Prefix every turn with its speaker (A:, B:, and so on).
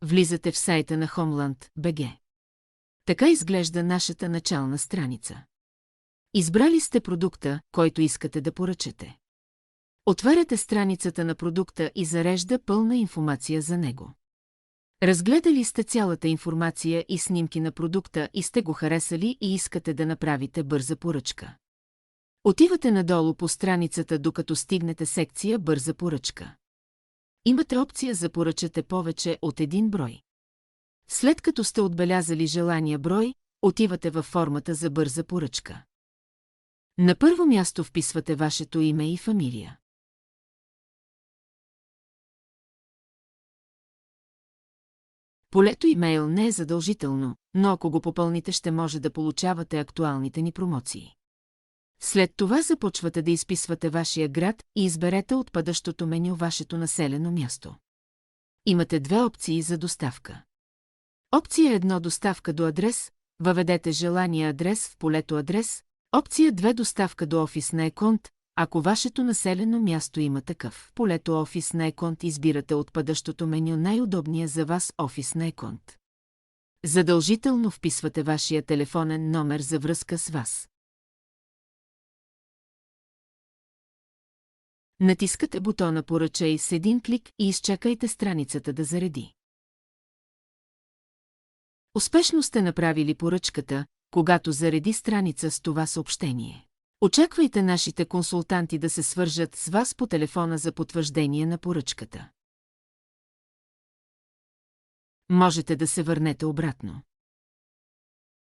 A: влизате в сайта на Homeland BG. Така изглежда нашата начална страница. Избрали сте продукта, който искате да поръчате. Отваряте страницата на продукта и зарежда пълна информация за него. Разгледали сте цялата информация и снимки на продукта и сте го харесали и искате да направите бърза поръчка. Отивате надолу по страницата, докато стигнете секция «Бърза поръчка». Имате опция за поръчате повече от един брой. След като сте отбелязали желания брой, отивате във формата за бърза поръчка. На първо място вписвате вашето име и фамилия. Полето имейл не е задължително, но ако го попълните, ще може да получавате актуалните ни промоции. След това започвате да изписвате вашия град и изберете от падащото меню вашето населено място. Имате две опции за доставка. Опция 1 – доставка до адрес, въведете желания адрес в полето адрес. Опция 2 – доставка до офис на Еконт, ако вашето населено място има такъв. В полето офис на Еконт избирате от падащото меню най-удобния за вас офис на Еконт. Задължително вписвате вашия телефонен номер за връзка с вас. Натискате бутона поръчай с един клик и изчакайте страницата да зареди. Успешно сте направили поръчката, когато зареди страница с това съобщение. Очаквайте нашите консултанти да се свържат с вас по телефона за потвърждение на поръчката. Можете да се върнете обратно.